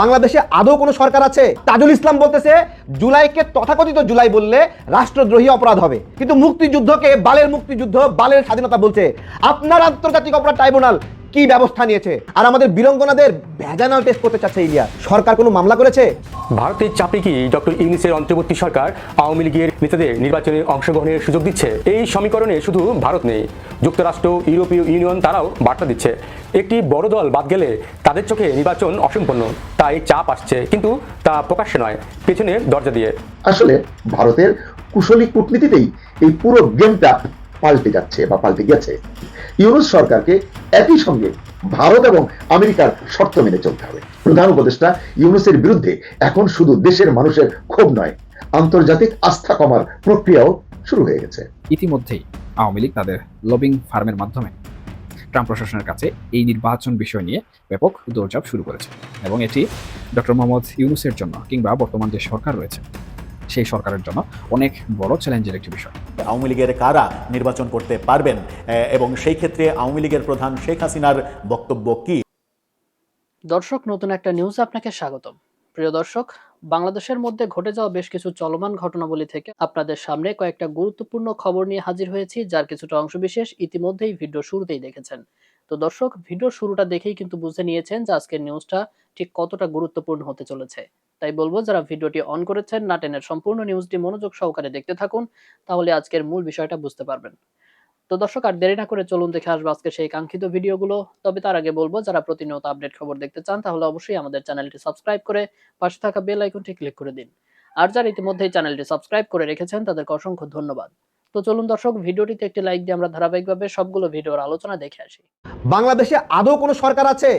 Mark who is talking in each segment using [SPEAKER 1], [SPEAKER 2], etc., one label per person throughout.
[SPEAKER 1] বাংলাদেশে আদৌ কোনো সরকার আছে? তাজুল ইসলাম বলতেছে জুলাইকে তথাকথিত জুলাই বললে রাষ্ট্রদ্রোহী অপরাধ হবে, কিন্তু মুক্তিযুদ্ধকে বালের মুক্তিযুদ্ধ, বালের স্বাধীনতা বলছে। আপনার আন্তর্জাতিক অপরাধ ট্রাইব্যুনাল কি ব্যবস্থা নিয়েছে? আর আমাদের বীরাঙ্গনাদের ভ্যাজানাল টেস্ট করতে চাচ্ছে ইলিয়াস। সরকার কোনো মামলা করেছে?
[SPEAKER 2] ভারতের চাপে কি ডক্টর ইউনূসের অন্তর্বর্তী সরকার আওয়ামী লীগের নেতাদের নির্বাচনে অংশগ্রহণের সুযোগ দিচ্ছে? এই সমীকরণে শুধু ভারত নেই, যুক্তরাষ্ট্র, ইউরোপীয় ইউনিয়ন তারাও বার্তা দিচ্ছে। একটি বড় দল বাদ গেলে তাদের চোখে নির্বাচন অসম্পূর্ণ, তাই চাপ আসছে, কিন্তু তা প্রকাশ্যে নয়, পেছনে দরজা দিয়ে।
[SPEAKER 3] আসলে ভারতের কুশলী কূটনীতিতেই এই পুরো গেমটা পাল্টে যাচ্ছে বা পাল্টে গেছে। ইউনূস সরকারকে একই সঙ্গে ভারত এবং আমেরিকার শর্ত মেনে চলতে হবে। প্রধান উপদেষ্টা ইউনূসের বিরুদ্ধে এখন শুধু দেশের মানুষের ক্ষোভ নয়, আন্তর্জাতিক আস্থা কমার প্রক্রিয়াও শুরু হয়ে গেছে।
[SPEAKER 4] ইতিমধ্যেই আওয়ামী লীগ তাদের লবিং ফার্মের মাধ্যমে ট্রাম্প প্রশাসনের কাছে এই নির্বাচন বিষয় নিয়ে ব্যাপক দৌড়ঝাঁপ শুরু করেছে, এবং এটি ডক্টর মোহাম্মদ ইউনূসের জন্য কিংবা বর্তমান যে সরকার রয়েছে সেই সরকারের জন্য অনেক বড় চ্যালেঞ্জের একটি বিষয়।
[SPEAKER 5] আওয়ামী লীগের কারা নির্বাচন করতে পারবেন এবং সেই ক্ষেত্রে আওয়ামী লীগের প্রধান শেখ হাসিনার বক্তব্য কি?
[SPEAKER 6] দর্শক, নতুন একটা নিউজ আপনাকে স্বাগতম। প্রিয় দর্শক, বাংলাদেশের মধ্যে ঘটে যাওয়া বেশ কিছু চলমান ঘটনাবলী থেকে আপনাদের সামনে কয়েকটা গুরুত্বপূর্ণ খবর নিয়ে হাজির হয়েছি, যার কিছুটা অংশবিশেষ ইতিমধ্যেই ভিডিও শুরুতেই দেখেছেন। তো দর্শক, ভিডিওর শুরুটা দেখেই কিন্তু বুঝে নিয়েছেন যে আজকের নিউজটা ঠিক কতটা গুরুত্বপূর্ণ হতে চলেছে। তাই বলবো, যারা ভিডিওটি অন করেছেন না টেনে সম্পূর্ণ নিউজটি মনোযোগ সহকারে দেখতে থাকুন, তাহলে আজকের মূল বিষয়টা বুঝতে পারবেন। তো দর্শক, আর দেরি না করে চলুন দেখে আসবো আজকে সেই কাঙ্ক্ষিত ভিডিওগুলো। তবে তার আগে বলবো, যারা প্রতিনিয়ত আপডেট খবর দেখতে চান তাহলে অবশ্যই আমাদের চ্যানেলটি সাবস্ক্রাইব করে পাশে থাকা বেল আইকনটি ক্লিক করে দিন। আর যারা ইতিমধ্যেই চ্যানেলটি সাবস্ক্রাইব করে রেখেছেন তাদেরকে অসংখ্য ধন্যবাদ। তো চলুন দর্শক, ভিডিওটিতে একটি লাইক দিয়ে আমরা ধারাবাহিকভাবে সবগুলো ভিডিওর আলোচনা দেখে আসি।
[SPEAKER 1] বাংলাদেশে আদৌ কোনো সরকার আছে?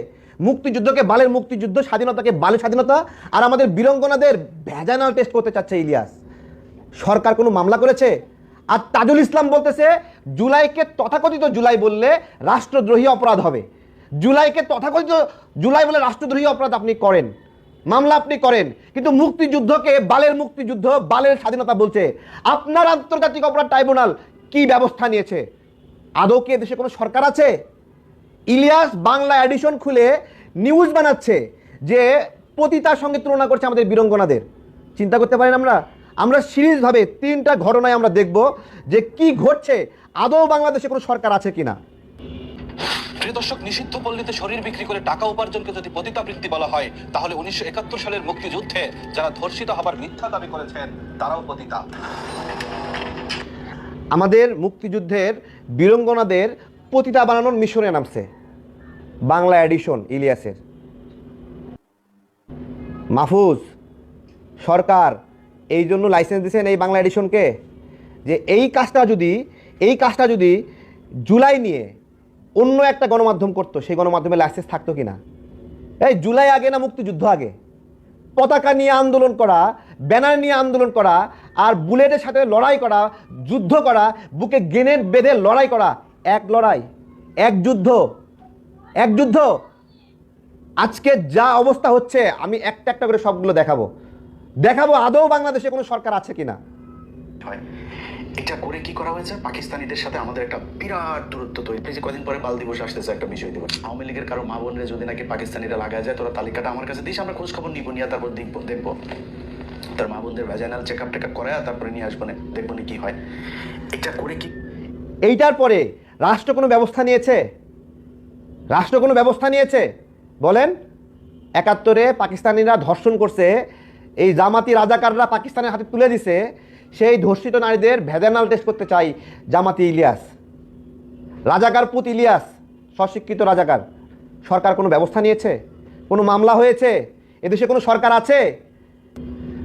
[SPEAKER 1] মুক্তিযুদ্ধকে বালের মুক্তিযুদ্ধ, স্বাধীনতাকে বালের স্বাধীনতা, আর আমাদের বীরাঙ্গনাদের ভ্যাজানাল টেস্ট করতে চাচ্ছে ইলিয়াস। সরকার কোনো মামলা করেছে? আর তাজুল ইসলাম বলতেছে জুলাইকে তথাকথিত জুলাই বললে রাষ্ট্রদ্রোহী অপরাধ হবে। জুলাইকে তথাকথিত জুলাই বলে রাষ্ট্রদ্রোহী অপরাধ আপনি করেন, মামলা আপনি করেন, কিন্তু মুক্তিযুদ্ধকে বালের মুক্তিযুদ্ধ, বালের স্বাধীনতা বলছে। আপনার আন্তর্জাতিক অপরাধ ট্রাইব্যুনাল কি ব্যবস্থা নিয়েছে? আদৌ কি দেশে কোনো সরকার আছে? ইলিয়াস বাংলা এডিশন খুলে নিউজ বানাচ্ছে যে পতিতার সঙ্গে তুলনা করছে আমাদের বীরাঙ্গনাদের। চিন্তা করতে পারেন? আমরা সিরিজভাবে 3টা ঘটনায় আমরা দেখব যে কি ঘটছে, আদৌ বাংলাদেশে কোনো সরকার আছে কিনা।
[SPEAKER 7] প্রিয় দর্শক, নিষিদ্ধ পল্লীতে শরীর বিক্রি করে টাকা উপার্জনকে যদি পতিতাবৃত্তি বলা হয়, তাহলে 1971 সালের মুক্তিযুদ্ধে যারা ধর্ষিত হবার মিথ্যা দাবি করেছেন তারাও পতিতা।
[SPEAKER 1] আমাদের মুক্তিযুদ্ধের বীরাঙ্গনাদের পতিতা বানানোর মিশনে নামছে বাংলা এডিশন ইলিয়াসের। মাহফুজ সরকার এই জন্য লাইসেন্স দিয়েছেন এই বাংলা এডিশনকে, যে এই কাজটা যদি জুলাই নিয়ে অন্য একটা গণমাধ্যম করতো, সেই গণমাধ্যমে লাইসেন্স থাকতো কিনা? এই জুলাই আগে না মুক্তিযুদ্ধ আগে? পতাকা নিয়ে আন্দোলন করা, ব্যানার নিয়ে আন্দোলন করা, আর বুলেটের সাথে লড়াই করা, যুদ্ধ করা, বুকে গ্রেনেড বেঁধে লড়াই করা, এক লড়াই, এক যুদ্ধ। আজকে যা অবস্থা হচ্ছে, আমি একটা একটা করে সবগুলো দেখাবো আদৌ বাংলাদেশে কোনো সরকার আছে কিনা।
[SPEAKER 8] এটা করে কি করা হয়েছে, পাকিস্তানিদের সাথে আমাদের একটা বিরাট দূরত্ব তৈরি। যে কদিন পরে বাল দিবস আসতেছে, একটা বিষয় দিবস, আওয়ামী লীগের কারো মা বোনরে যদি নাকি পাকিস্তানিরা লাগায় যায়, তোরা তালিকাটা আমার কাছে দিস, আমরা খোঁজ খবর নিবো, নিয়ে তারপর দেখবো তার মা বোনদের ভ্যাজাইনাল চেকআপ টেকআপ করে, তারপরে নিয়ে আসবো, দেখবো না কি হয়। এটা করে কি
[SPEAKER 1] এইটার পরে রাষ্ট্র কোনো ব্যবস্থা নিয়েছে? বলেন। 71-এ পাকিস্তানিরা ধর্ষণ করছে, এই জামাতি রাজাকাররা পাকিস্তানের হাতে তুলে দিছে, সেই ধর্ষিত নারীদের ভ্যাজানাল টেস্ট করতে চাই জামাতি ইলিয়াস, রাজাকার পুত ইলিয়াস, স্বশিক্ষিত রাজাকার। সরকার কোনো ব্যবস্থা নিয়েছে? কোনো মামলা হয়েছে? এদেশে কোনো সরকার আছে?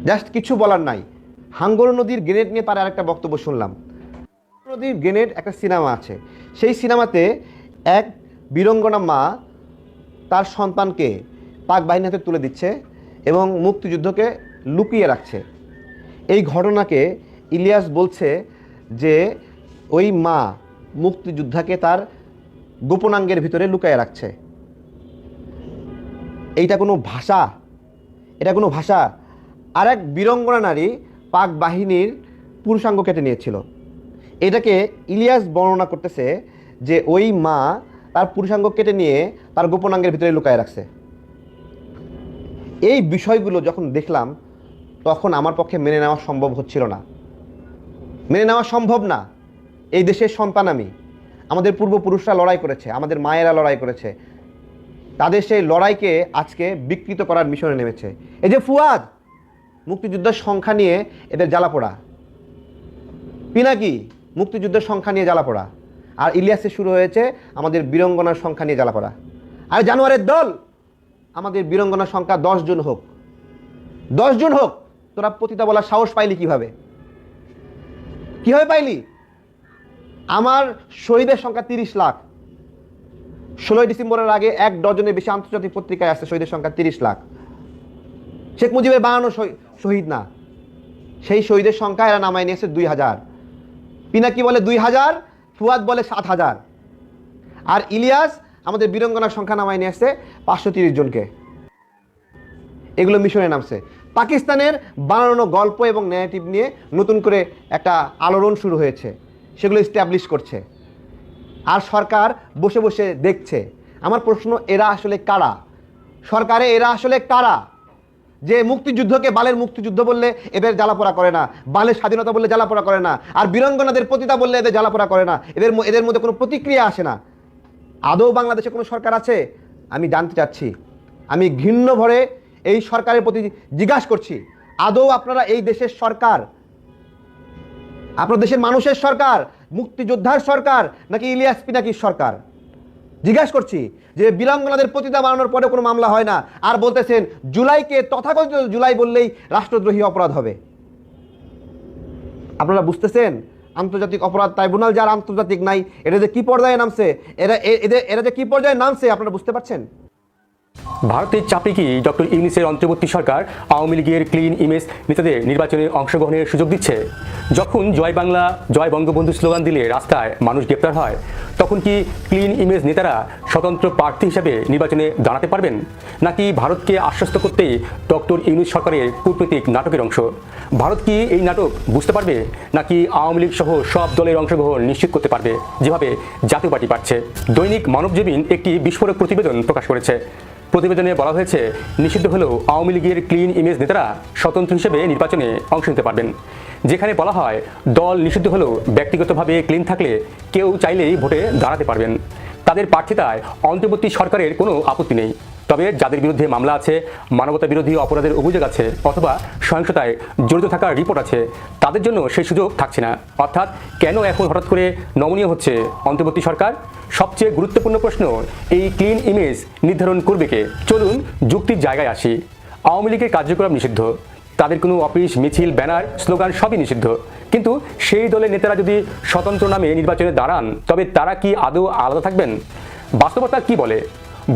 [SPEAKER 1] জাস্ট কিছু বলার নাই। হাঙ্গর নদীর গ্রেনেড নিয়ে তার আরেকটা বক্তব্য শুনলাম। নদীর গ্রেনেড একটা সিনেমা আছে, সেই সিনেমাতে এক বীরাঙ্গনা মা তার সন্তানকে পাক বাহিনীর হাতে তুলে দিচ্ছে এবং মুক্তিযুদ্ধকে লুকিয়ে রাখছে। এই ঘটনাকে ইলিয়াস বলছে যে ওই মা মুক্তিযোদ্ধাকে তার গোপনাঙ্গের ভিতরে লুকিয়ে রাখছে। এইটা কোনো ভাষা? এটা কোনো ভাষা? আর এক বীরাঙ্গনা নারী পাক বাহিনীর পুরুষাঙ্গ কেটে নিয়েছিল। এটাকে ইলিয়াস বর্ণনা করতেছে যে ওই মা তার পুরুষাঙ্গ কেটে নিয়ে তার গোপনাঙ্গের ভিতরে লুকিয়ে রাখছে। এই বিষয়গুলো যখন দেখলাম তখন আমার পক্ষে মেনে নেওয়া সম্ভব হচ্ছিল না। মেনে নেওয়া সম্ভব না। এই দেশের সন্তান আমি, আমাদের পূর্বপুরুষরা লড়াই করেছে, আমাদের মায়েরা লড়াই করেছে, তাদের সেই লড়াইকে আজকে বিকৃত করার মিশনে নেমেছে। এই যে ফুয়াদ, মুক্তিযুদ্ধের সংখ্যা নিয়ে এদের জ্বালাপোড়া, পিনাকি মুক্তিযুদ্ধের সংখ্যা নিয়ে জ্বালাপোড়া, আর ইলিয়াসে শুরু হয়েছে আমাদের বীরঙ্গনার সংখ্যা নিয়ে জ্বালাপোড়া। আর জানোয়ারের দল, আমাদের বীরঙ্গনার সংখ্যা 10 জন হোক, 10 জন হোক, তোরা পতিতা বলার সাহস পাইলি কিভাবে? কিভাবে পাইলি? আমার শহীদের সংখ্যা 30 লাখ। 16 ডিসেম্বরের আগে 1 ডজনের বেশি আন্তর্জাতিক পত্রিকায় আছে শহীদের সংখ্যা 30 লাখ। শেখ মুজিবের বানানো শহীদ না, সেই শহীদের সংখ্যা এরা নামায় নিয়েছে 2000। পিনাকি বলে 2000, ফুয়াদ বলে 7000, আর ইলিয়াস আমাদের বীরঙ্গনার সংখ্যা নামায় নিয়ে আসছে 530 জনকে। এগুলো মিশনে নামছে। পাকিস্তানের বানানো গল্প এবং ন্যারেটিভ নিয়ে নতুন করে একটা আলোড়ন শুরু হয়েছে, সেগুলো এস্টাবলিশ করছে, আর সরকার বসে বসে দেখছে। আমার প্রশ্ন, এরা আসলে কারা? সরকারে এরা আসলে কারা যে মুক্তিযুদ্ধকে বালের মুক্তিযুদ্ধ বললে এদের জ্বালাপোড়া করে না, বালের স্বাধীনতা বললে জ্বালাপোড়া করে না, আর বীরঙ্গনাদের পতিতা বললে এদের জ্বালাপোড়া করে না, এদের মধ্যে কোনো প্রতিক্রিয়া আসে না? আদৌ বাংলাদেশে কোনো সরকার আছে? আমি জানতে চাচ্ছি। আমি ঘৃণ্য ভরে এই সরকারের প্রতি জিজ্ঞাসা করছি, আদৌ আপনারা এই দেশের সরকার? আপনার দেশের মানুষের সরকার, মুক্তিযোদ্ধার সরকার, নাকি ইলিয়াস পিনাকির সরকার? জিজ্ঞাসা করছি। যে বীরাঙ্গনাদের পতিতা বানানোর পরে কোনো মামলা হয় না, আর বলতেছেন জুলাইকে তথাকথিত জুলাই বললেই রাষ্ট্রদ্রোহী অপরাধ হবে। আপনারা বুঝতেছেন আন্তর্জাতিক অপরাধ ট্রাইব্যুনাল যার আন্তর্জাতিক নাই, এটা যে কি পর্যায়ে নামছে, এরা যে কি পর্যায়ে নামছে আপনারা বুঝতে পারছেন?
[SPEAKER 2] ভারতের চাপে কি ডক্টর ইউনূসের অন্তর্বর্তী সরকার আওয়ামী লীগের ক্লিন ইমেজ নেতাদের নির্বাচনে অংশগ্রহণের সুযোগ দিচ্ছে? যখন জয় বাংলা জয় বঙ্গবন্ধু স্লোগান দিলে রাস্তায় মানুষ গ্রেপ্তার হয়, তখন কি ক্লিন ইমেজ নেতারা স্বতন্ত্র প্রার্থী হিসেবে নির্বাচনে দাঁড়াতে পারবেন, নাকি ভারতকে আশ্বস্ত করতেই ডক্টর ইউনূস সরকারের কূটনৈতিক নাটকের অংশ? ভারত কি এই নাটক বুঝতে পারবে, নাকি আওয়ামী লীগ সহ সব দলের অংশগ্রহণ নিশ্চিত করতে পারবে যেভাবে জাতীয় পার্টি পাচ্ছে? দৈনিক মানবজমিন একটি বিস্ফোরক প্রতিবেদন প্রকাশ করেছে। প্রতিবেদনে বলা হয়েছে, নিষিদ্ধ হলেও আওয়ামী লীগের ক্লিন ইমেজ নেতারা স্বতন্ত্র হিসেবে নির্বাচনে অংশ নিতে পারবেন। যেখানে বলা হয়, দল নিষিদ্ধ হলেও ব্যক্তিগতভাবে ক্লিন থাকলে কেউ চাইলেই ভোটে দাঁড়াতে পারবেন। তাদের প্রার্থিতায় অন্তর্বর্তী সরকারের কোনো আপত্তি নেই। তবে যাদের বিরুদ্ধে মামলা আছে, মানবতা বিরোধী অপরাধের অভিযোগ আছে, অথবা সহিংসতায় জড়িত থাকার রিপোর্ট আছে, তাদের জন্য সেই সুযোগ থাকছে না। অর্থাৎ কেন এখন হঠাৎ করে নমনীয় হচ্ছে অন্তর্বর্তী সরকার? সবচেয়ে গুরুত্বপূর্ণ প্রশ্ন, এই ক্লিন ইমেজ নির্ধারণ করবে কে? চলুন যুক্তির জায়গায় আসি। আওয়ামী লীগের কার্যক্রম নিষিদ্ধ, তাদের কোনো অফিস, মিছিল, ব্যানার, স্লোগান সবই নিষিদ্ধ। কিন্তু সেই দলের নেতারা যদি স্বতন্ত্র নামে নির্বাচনে দাঁড়ান, তবে তারা কি আদৌ আলাদা থাকবেন? বাস্তবতা কি বলে?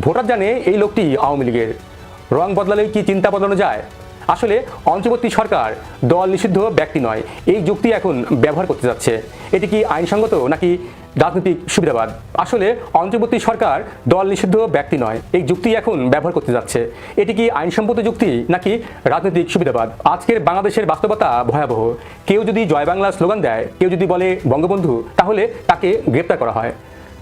[SPEAKER 2] ভোটার জানে এই লোকটি আওয়ামী লীগের, রং বদলালেই কি চিন্তা বদলানো যায়? আসলে অন্তর্বর্তী সরকার দল নিষিদ্ধ ব্যক্তি নয়, এই যুক্তি এখন ব্যবহার করতে যাচ্ছে। এটি কি আইনসঙ্গত নাকি রাজনৈতিক সুবিধাবাদ? আসলে অন্তর্বর্তী সরকার দল নিষিদ্ধ ব্যক্তি নয়, এই যুক্তি এখন ব্যবহার করতে যাচ্ছে। এটি কি আইনসম্মত যুক্তি নাকি রাজনৈতিক সুবিধাবাদ? আজকের বাংলাদেশের বাস্তবতা ভয়াবহ। কেউ যদি জয় বাংলা স্লোগান দেয়, কেউ যদি বলে বঙ্গবন্ধু, তাহলে তাকে গ্রেপ্তার করা হয়।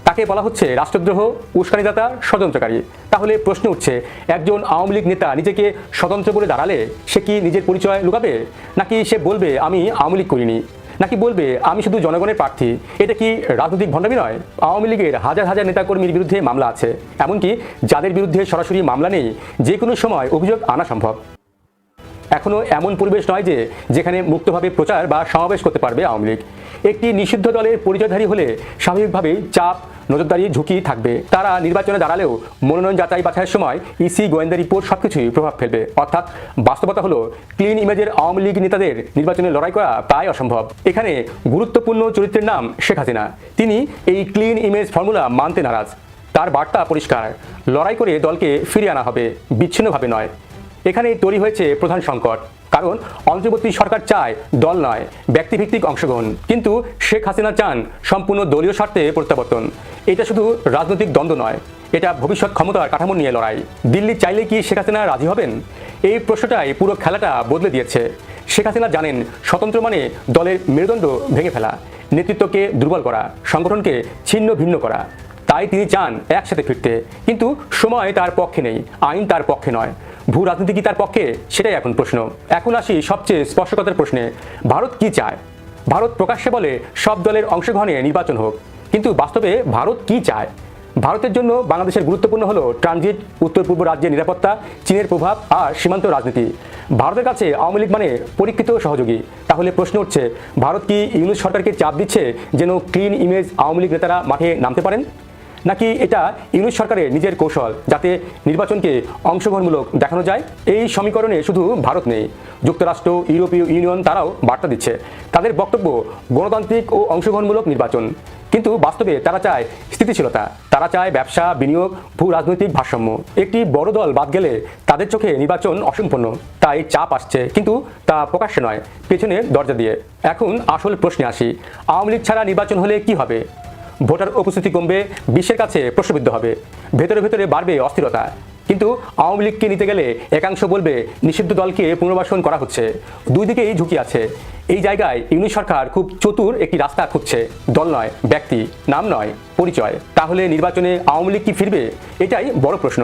[SPEAKER 2] তাকে বলা হচ্ছে রাষ্ট্রদ্রোহ, উস্কানিদাতা, ষড়যন্ত্রকারী। তাহলে প্রশ্ন উঠছে, একজন আওয়ামী লীগ নেতা নিজেকে স্বতন্ত্র বলে দাঁড়ালে সে কি নিজের পরিচয় লুকাবে, নাকি সে বলবে আমি আওয়ামী লীগ করিনি, নাকি বলবে আমি শুধু জনগণের প্রার্থী? এটা কি রাজনৈতিক ভণ্ডামি নয়? আওয়ামী লীগের হাজার হাজার নেতাকর্মীর বিরুদ্ধে মামলা আছে, এমনকি যাদের বিরুদ্ধে সরাসরি মামলা নেই, যে কোনো সময় অভিযোগ আনা সম্ভব। এখনও এমন পরিবেশ নয় যে যেখানে মুক্তভাবে প্রচার বা সমাবেশ করতে পারবে আওয়ামী লীগ। একটি নিষিদ্ধ দলের পরিচয়ধারী হলে স্বাভাবিকভাবেই চাপ, নজরদারি, ঝুঁকি থাকবে। তারা নির্বাচনে দাঁড়ালেও মনোনয়ন যাচাই বাছাইয়ের সময় ইসি, গোয়েন্দা রিপোর্ট সবকিছুই প্রভাব ফেলবে। অর্থাৎ বাস্তবতা হলো, ক্লিন ইমেজের আওয়ামী লীগ নেতাদের নির্বাচনে লড়াই করা প্রায় অসম্ভব। এখানে গুরুত্বপূর্ণ চরিত্রের নাম শেখ হাসিনা। তিনি এই ক্লিন ইমেজ ফর্মুলা মানতে নারাজ। তার বার্তা পরিষ্কার, লড়াই করে দলকে ফিরিয়ে আনা হবে, বিচ্ছিন্নভাবে নয়। এখানে তৈরি হয়েছে প্রধান সংকট, কারণ অন্তর্বর্তী সরকার চায় দল নয়, ব্যক্তিভিত্তিক অংশগ্রহণ, কিন্তু শেখ হাসিনা চান সম্পূর্ণ দলীয় স্বার্থে প্রত্যাবর্তন। এটা শুধু রাজনৈতিক দ্বন্দ্ব নয়, এটা ভবিষ্যৎ ক্ষমতার কাঠামো নিয়ে লড়াই। দিল্লি চাইলে কি শেখ হাসিনা রাজি হবেন? এই প্রশ্নটাই পুরো খেলাটা বদলে দিয়েছে। শেখ হাসিনা জানেন স্বতন্ত্র মানে দলের মেরুদণ্ড ভেঙে ফেলা, নেতৃত্বকে দুর্বল করা, সংগঠনকে ছিন্ন ভিন্ন করা। তাই তিনি চান একসাথে ফিরতে, কিন্তু সময় তার পক্ষে নেই, আইন তার পক্ষে নয়। ভূ রাজনীতি কি তার পক্ষে, সেটাই এখন প্রশ্ন। এখন আসি সবচেয়ে স্পর্শকাতর প্রশ্নে, ভারত কি চায়? ভারত প্রকাশ্যে বলে সব দলের অংশগ্রহণে নির্বাচন হোক, কিন্তু বাস্তবে ভারত কি চায়? ভারতের জন্য বাংলাদেশের গুরুত্বপূর্ণ হলো ট্রানজিট, উত্তর পূর্ব রাজ্যের নিরাপত্তা, চীনের প্রভাব আর সীমান্ত রাজনীতি। ভারতের কাছে আওয়ামী লীগ মানে পরীক্ষিত সহযোগী। তাহলে প্রশ্ন উঠছে, ভারত কি ইউনূস সরকারকে চাপ দিচ্ছে যেন ক্লিন ইমেজ আওয়ামী লীগ নেতারা মাঠে নামতে পারেন, নাকি এটা ইউনূস সরকারের নিজের কৌশল যাতে নির্বাচনকে অংশগ্রহণমূলক দেখানো যায়? এই সমীকরণে শুধু ভারত নেই, যুক্তরাষ্ট্র, ইউরোপীয় ইউনিয়ন তারাও বার্তা দিচ্ছে। তাদের বক্তব্য গণতান্ত্রিক ও অংশগ্রহণমূলক নির্বাচন, কিন্তু বাস্তবে তারা চায় স্থিতিশীলতা, তারা চায় ব্যবসা, বিনিয়োগ, ভূ রাজনৈতিক ভারসাম্য। একটি বড় দল বাদ গেলে তাদের চোখে নির্বাচন অসম্পূর্ণ, তাই চাপ আসছে, কিন্তু তা প্রকাশ্যে নয়, পেছনে দরজা দিয়ে। এখন আসল প্রশ্নে আসি, আওয়ামী লীগ ছাড়া নির্বাচন হলে কি হবে? ভোটার উপস্থিতি কমবে, বিশ্বের কাছে প্রশ্নবিদ্ধ হবে, ভেতরে ভেতরে বাড়বে অস্থিরতা। কিন্তু আওয়ামী লীগকে নিতে গেলে একাংশ বলবে নিষিদ্ধ দলকে পুনর্বাসন করা হচ্ছে। দুই দিকেই ঝুঁকি আছে। এই জায়গায় ইউনূস সরকার খুব চতুর একটি রাস্তা খুঁজছে, দল নয়, ব্যক্তি, নাম নয়, পরিচয়। তাহলে নির্বাচনে আওয়ামী লীগ কি ফিরবে? এটাই বড় প্রশ্ন।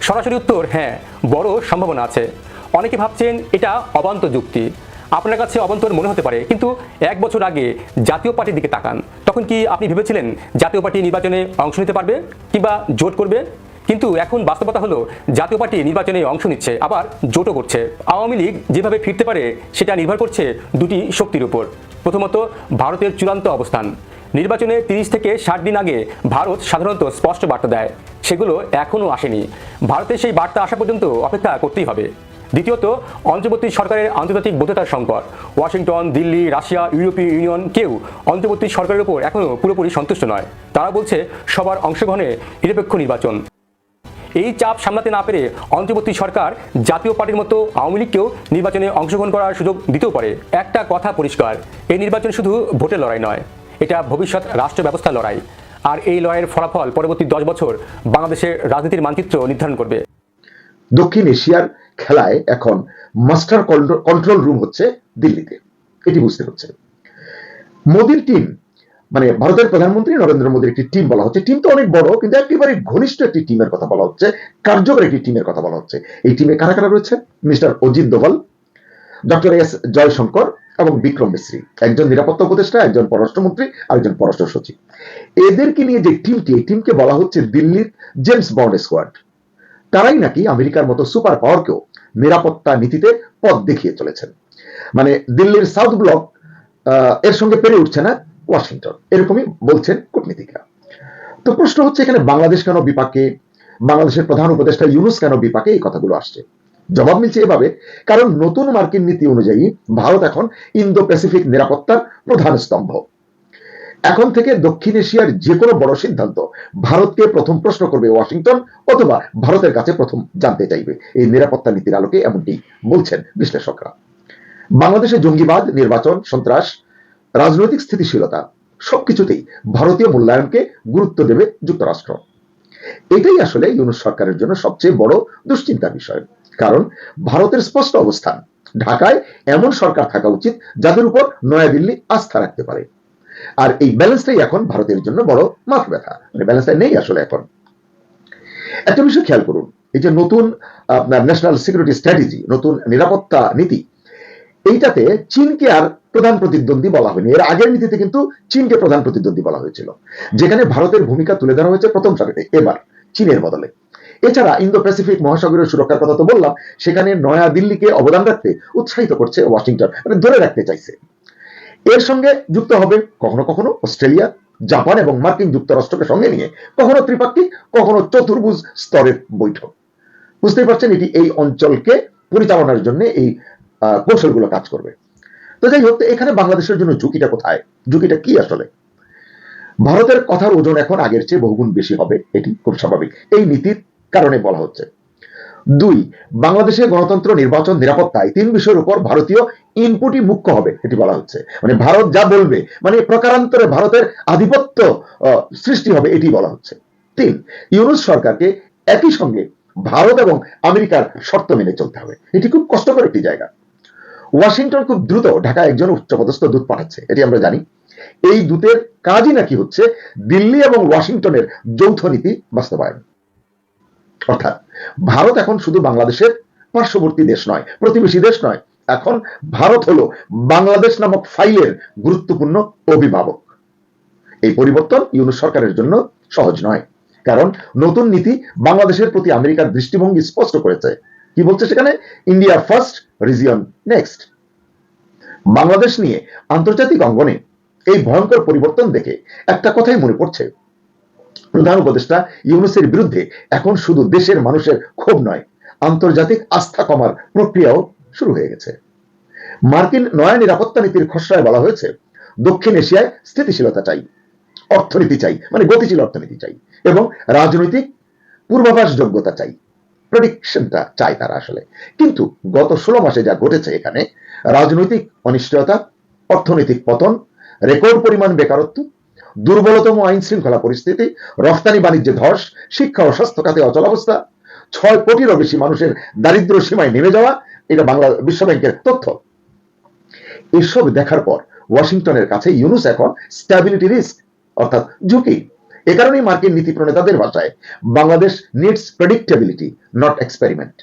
[SPEAKER 2] সরাসরি উত্তর হ্যাঁ, বড় সম্ভাবনা আছে। অনেকে ভাবছেন এটা অবান্তর যুক্তি। আপনার কাছে অবান্তর মনে হতে পারে, কিন্তু 1 বছর আগে জাতীয় পার্টির দিকে তাকান। তখন কি আপনি ভেবেছিলেন জাতীয় পার্টি নির্বাচনে অংশ নিতে পারবে কিংবা জোট করবে? কিন্তু এখন বাস্তবতা হলো জাতীয় পার্টি নির্বাচনে অংশ নিচ্ছে, আবার জোটও করছে। আওয়ামী লীগ যেভাবে ফিরতে পারে সেটা নির্ভর করছে দুটি শক্তির উপর। প্রথমত, ভারতের চূড়ান্ত অবস্থান। নির্বাচনে 30 থেকে 60 দিন আগে ভারত সাধারণত স্পষ্ট বার্তা দেয়, সেগুলো এখনও আসেনি। ভারতের সেই বার্তা আসা পর্যন্ত অপেক্ষা করতেই হবে। দ্বিতীয়ত, অন্তর্বর্তী সরকারের আন্তর্জাতিক বৈধতার সংকট। ওয়াশিংটন, দিল্লি, রাশিয়া, ইউরোপীয় ইউনিয়ন কেউ অন্তর্বর্তী সরকারের উপর এখনও পুরোপুরি সন্তুষ্ট নয়। তারা বলছে সবার অংশগ্রহণে নিরপেক্ষ নির্বাচন। এই চাপ সামলাতে না পেরে অন্তর্বর্তী সরকার জাতীয় পার্টির মতো আওয়ামী লীগকেও নির্বাচনে অংশগ্রহণ করার সুযোগ দিতেও পারে। একটা কথা পরিষ্কার, এই নির্বাচন শুধু ভোটের লড়াই নয়, এটা ভবিষ্যৎ রাষ্ট্র ব্যবস্থার লড়াই। আর এই লড়াইয়ের ফলাফল পরবর্তী 10 বছর বাংলাদেশের রাজনীতির মানচিত্র নির্ধারণ করবে।
[SPEAKER 3] দক্ষিণ এশিয়ার খেলায় এখন মাস্টার কন্ট্রোল রুম হচ্ছে দিল্লিতে, এটি বুঝতে হচ্ছে। মোদির টিম মানে ভারতের প্রধানমন্ত্রী নরেন্দ্র মোদীর একটি টিম বলা হচ্ছে। টিম তো অনেক বড়, কিন্তু একেবারে ঘনিষ্ঠ একটি টিমের কথা বলা হচ্ছে, কার্যকর একটি টিমের কথা বলা হচ্ছে। এই টিমে কারা কারা রয়েছে? Mister Ajit Doval, doctor S Jaishankar এবং বিক্রম মিশ্রি, একজন নিরাপত্তা উপদেষ্টা, একজন পররাষ্ট্রমন্ত্রী, আরেকজন পররাষ্ট্র সচিব। এদেরকে নিয়ে যে টিমটি, এই টিমকে বলা হচ্ছে দিল্লির জেমস বন্ড স্কোয়াড। তারাই নাকি আমেরিকার মতো সুপার পাওয়ারকেও নিরাপত্তা নীতিতে পথ দেখিয়ে চলেছেন। মানে দিল্লির সাউথ ব্লক এর সঙ্গে পেরে উঠছে না ওয়াশিংটন, এরকমই বলছেন কূটনীতিকরা। তো প্রশ্ন হচ্ছে, এখানে বাংলাদেশ কেন বিপাকে, বাংলাদেশের প্রধান উপদেষ্টা ইউনূস কেন বিপাকে? এই কথাগুলো আসছে। জবাব মিলছে এভাবে, কারণ নতুন মার্কিন নীতি অনুযায়ী ভারত এখন ইন্দো প্যাসিফিক নিরাপত্তার প্রধান স্তম্ভ। এখন থেকে দক্ষিণ এশিয়ার যে কোনো বড় সিদ্ধান্ত ভারতকে প্রথম প্রশ্ন করবে ওয়াশিংটন, অথবা ভারতের কাছে প্রথম জানতে চাইবে। এই নিরাপত্তা নীতির আলোকে এমনটি বলছেন বিশ্লেষকরা। বাংলাদেশে জঙ্গিবাদ, নির্বাচন, সন্ত্রাস, রাজনৈতিক স্থিতিশীলতা সবকিছুতেই ভারতীয় মূল্যায়নকে গুরুত্ব দেবে যুক্তরাষ্ট্র। এটাই আসলে ইউনূস সরকারের জন্য সবচেয়ে বড় দুশ্চিন্তার বিষয়, কারণ ভারতের স্পষ্ট অবস্থান, ঢাকায় এমন সরকার থাকা উচিত যাদের উপর নয়াদিল্লি আস্থা রাখতে পারে। আর এই ব্যালেন্সটাই এখন ভারতের জন্য বড় মাথা ব্যথা, মানে ব্যালেন্সটা নেই আসলে এখন। একটা বিষয় খেয়াল করুন, এই যে নতুন আপনার ন্যাশনাল সিকিউরিটি স্ট্র্যাটেজি, নতুন নিরাপত্তা নীতি, এইটাতে চীনকে আর প্রধান প্রতিদ্বন্দ্বী বলা হয়নি। এর আগের নীতিতে কিন্তু চীনকে প্রধান প্রতিদ্বন্দ্বী বলা হয়েছিল, যেখানে ভারতের ভূমিকা তুলে ধরা হয়েছে প্রথম সারিতে, এবার চীনের বদলে। এছাড়া ইন্দো প্যাসিফিক মহাসাগরের সুরক্ষার কথা তো বললাম, সেখানে নয়া দিল্লিকে অবদান রাখতে উৎসাহিত করছে ওয়াশিংটন, মানে ধরে রাখতে চাইছে। এর সঙ্গে যুক্ত হবে কখনো কখনো অস্ট্রেলিয়া, জাপান এবং মার্কিন যুক্তরাষ্ট্রকে সঙ্গে নিয়ে কখনো ত্রিপাক্ষিক, কখনো চতুর্ভুজ স্তরের বৈঠক। বুঝতেই পারছেন, এটি এই অঞ্চলকে পরিচালনার জন্য এই কৌশলগুলো কাজ করবে। তো যাই হোক, এখানে বাংলাদেশের জন্য ঝুঁকিটা কোথায়? ঝুঁকিটা কি আসলে? ভারতের কথার ওজন এখন আগের চেয়ে বহুগুণ বেশি হবে, এটি খুব স্বাভাবিক, এই নীতির কারণে বলা হচ্ছে। 2, বাংলাদেশে গণতন্ত্র, নির্বাচন, নিরাপত্তা, এই 3 বিষয়ের উপর ভারতীয় ইনপুটই মুখ্য হবে, এটি বলা হচ্ছে। মানে ভারত যা বলবে, মানে প্রকারান্তরে ভারতের আধিপত্য সৃষ্টি হবে, এটি বলা হচ্ছে। 3, ইউনূস সরকারকে একই সঙ্গে ভারত এবং আমেরিকার শর্ত মেনে চলতে হবে, এটি খুব কষ্টকর একটি জায়গা। ওয়াশিংটন খুব দ্রুত ঢাকায় একজন উচ্চপদস্থ দূত পাঠাচ্ছে, এটি আমরা জানি। এই দূতের কাজই নাকি হচ্ছে দিল্লি এবং ওয়াশিংটনের যৌথ নীতি বাস্তবায়ন। অর্থাৎ ভারত এখন শুধু বাংলাদেশের পার্শ্ববর্তী দেশ নয়, প্রতিবেশী দেশ নয়। এখন ভারত হলো বাংলাদেশ নামক ফাইলের গুরুত্বপূর্ণ অভিভাবক। এই পরিবর্তন ইউনূস সরকারের জন্য সহজ নয়, কারণ নতুন নীতি বাংলাদেশের প্রতি আমেরিকার দৃষ্টিভঙ্গি স্পষ্ট করেছে। কি বলছে সেখানে? India first, region next. Bangladesh নিয়ে আন্তর্জাতিক অঙ্গনে এই ভয়ঙ্কর পরিবর্তন দেখে একটা কথাই মনে পড়ছে, প্রধান উপদেষ্টা ইউনূসের বিরুদ্ধে এখন শুধু দেশের মানুষের ক্ষোভ নয়, আন্তর্জাতিক আস্থা কমার প্রক্রিয়াও শুরু হয়ে গেছে। মার্কিন নয়া নিরাপত্তা নীতির খসড়ায় বলা হয়েছে, দক্ষিণ এশিয়ায় স্থিতিশীলতা চাই, অর্থনীতি চাই, মানে গতিশীল অর্থনীতি চাই, এবং রাজনৈতিক পূর্বাভাস যোগ্যতা চাই, প্রেডিকশনটা চাই তারা আসলে। কিন্তু গত 16 মাসে যা ঘটেছে এখানে, রাজনৈতিক অনিশ্চয়তা, অর্থনৈতিক পতন, রেকর্ড পরিমাণ বেকারত্ব, দুর্বলতম আইন শৃঙ্খলা পরিস্থিতি, রফতানি বাণিজ্যে ধস, শিক্ষা ও স্বাস্থ্য খাতে অচলাবস্থা, 6 কোটিরও বেশি মানুষের দারিদ্র সীমায় নেমে যাওয়া, এটা বাংলা বিশ্ব ব্যাংকের তথ্য। এসব দেখার পর ওয়াশিংটনের কাছে ইউনূস এখন স্ট্যাবিলিটি রিস্ক, অর্থাৎ ঝুঁকি। এ কারণেই মার্কিন নীতি প্রণেতাদের ভাষায় Bangladesh needs predictability, not experiment.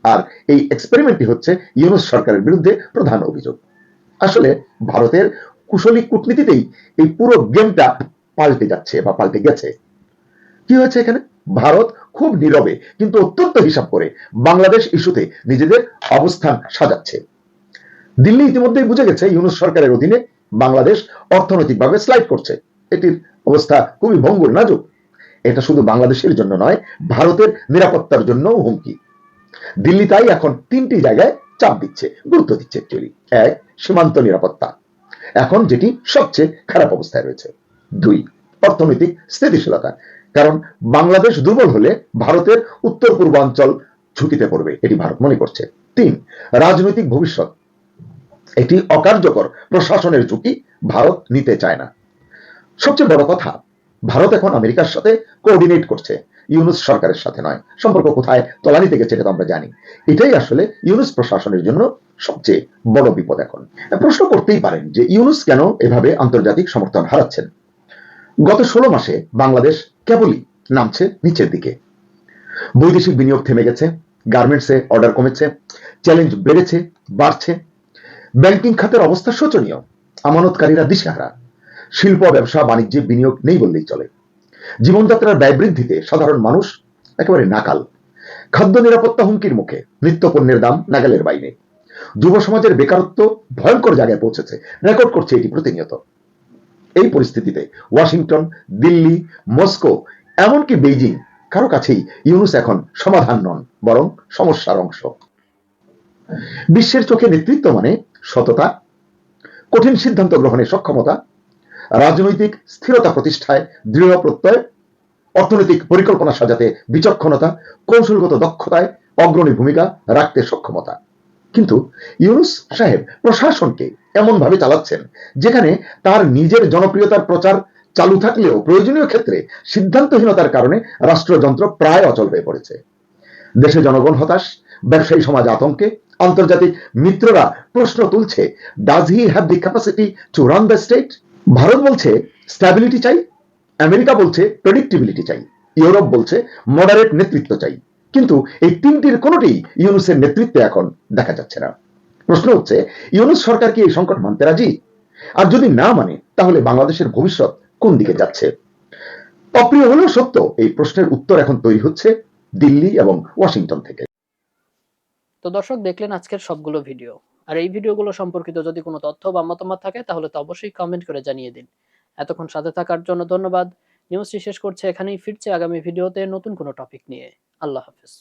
[SPEAKER 3] আর এই এক্সপেরিমেন্টই হচ্ছে ইউনূস সরকারের বিরুদ্ধে প্রধান অভিযোগ। আসলে ভারতের কুশলী কূটনীতিতেই এই পুরো গেমটা পাল্টে যাচ্ছে বা পাল্টে গেছে। কি হয়েছে এখানে? ভারত খুব নীরবে কিন্তু অত্যন্ত হিসাব করে বাংলাদেশ ইস্যুতে নিজেদের অবস্থান সাজাচ্ছে। দিল্লি ইতিমধ্যেই বুঝে গেছে ইউনূস সরকারের অধীনে বাংলাদেশ অর্থনৈতিকভাবে স্লাইড করছে। এটির অবস্থা খুবই ভঙ্গুর, নাজুক। এটা শুধু বাংলাদেশের জন্য নয়, ভারতের নিরাপত্তার জন্যও হুমকি। দিল্লি তাই এখন 3টি জায়গায় চাপ দিচ্ছে, গুরুত্ব দিচ্ছে অ্যাকচুয়ালি। 1, সীমান্ত নিরাপত্তা, এখন যেটি সবচেয়ে খারাপ অবস্থায় রয়েছে। 2, অর্থনৈতিক স্থিতিশীলতা, কারণ বাংলাদেশ দুর্বল হলে ভারতের উত্তর পূর্বাঞ্চল ঝুঁকিতে পড়বে, এটি ভারত মনে করছে। 3, রাজনৈতিক ভবিষ্যৎ, এটি অকার্যকর প্রশাসনের ঝুঁকি ভারত নিতে চায় না। সবচেয়ে বড় কথা, ভারত এখন আমেরিকার সাথে কোঅর্ডিনেট করছে, ইউনূস সরকারের সাথে নয়। সম্পর্ক কোথায় তলানিতে গেছে এটা তো আমরা জানি। এটাই আসলে ইউনূস প্রশাসনের জন্য সবচেয়ে বড় বিপদ। এখন প্রশ্ন করতেই পারেন যে ইউনূস কেন এভাবে আন্তর্জাতিক সমর্থন হারাচ্ছেন। গত 16 মাসে বাংলাদেশ কেবলই নামছে নিচের দিকে। বৈদেশিক বিনিয়োগ থেমে গেছে, গার্মেন্টসে অর্ডার কমেছে, চ্যালেঞ্জ বেড়েছে, বাড়ছে, ব্যাংকিং খাতের অবস্থা শোচনীয়, আমানতকারীরা দিশেহারা, শিল্প ব্যবসা বাণিজ্যে বিনিয়োগ নেই বললেই চলে, জীবনযাত্রার ব্যয় বৃদ্ধিতে সাধারণ মানুষ একেবারে নাকাল, খাদ্য নিরাপত্তা হুমকির মুখে, নিত্যপণ্যের দাম নাগালের বাইরে, যুব সমাজের বেকারত্ব ভয়ঙ্কর জায়গায় পৌঁছেছে, রেকর্ড করছে এটি প্রতিনিয়ত। এই পরিস্থিতিতে ওয়াশিংটন, দিল্লি, মস্কো, এমনকি বেইজিং কারো কাছেই ইউনূস এখন সমাধান নন, বরং সমস্যার অংশ। বিশ্বের চোখে নেতৃত্ব মানে সততা, কঠিন সিদ্ধান্ত গ্রহণে সক্ষমতা, রাজনৈতিক স্থিরতা প্রতিষ্ঠায় দৃঢ় প্রত্যয়, অর্থনৈতিক পরিকল্পনা সাজাতে বিচক্ষণতা, কৌশলগত দক্ষতায় অগ্রণী ভূমিকা রাখতে সক্ষমতা। কিন্তু ইউনূস সাহেব প্রশাসনকে এমন ভাবে চালাচ্ছেন যেখানে তার নিজের জনপ্রিয়তার প্রচার চালু থাকলেও প্রয়োজনীয় ক্ষেত্রে সিদ্ধান্তহীনতার কারণে রাষ্ট্রযন্ত্র প্রায় অচল হয়ে পড়েছে। দেশে জনগণ হতাশ, ব্যবসায়ী সমাজ আতঙ্কে, আন্তর্জাতিক মিত্ররা প্রশ্ন তুলছে, does he have the capacity to run the state? Bharat বলছে স্ট্যাবিলিটি চাই, আমেরিকা বলছে প্রেডিক্টেবিলিটি চাই, ইউরোপ বলছে মডারেট নেতৃত্ব চাই। কিন্তু এই 3টির কোনোটিই ইউনূসের নেতৃত্বে এখন দেখা যাচ্ছে না। প্রশ্ন হচ্ছে, ইউনূস সরকার কি এই সংকট মানতে রাজি? আর যদি না মানে, তাহলে বাংলাদেশের ভবিষ্যৎ কোন দিকে যাচ্ছে? অপ্রিয় হলেও সত্য, এই প্রশ্নের উত্তর এখন তৈরি হচ্ছে দিল্লি এবং ওয়াশিংটন থেকে।
[SPEAKER 6] তো দর্শক, দেখলেন আজকের সবগুলো ভিডিও। আর এই ভিডিওগুলো সম্পর্কিত যদি কোনো তথ্য বা মতামত থাকে তাহলে তো অবশ্যই কমেন্ট করে জানিয়ে দিন। এতক্ষণ সাথে থাকার জন্য ধন্যবাদ। নিউজটি শেষ করছে এখানেই, ফিরছে আগামী ভিডিওতে নতুন কোনো টপিক নিয়ে। আল্লাহ হাফেজ।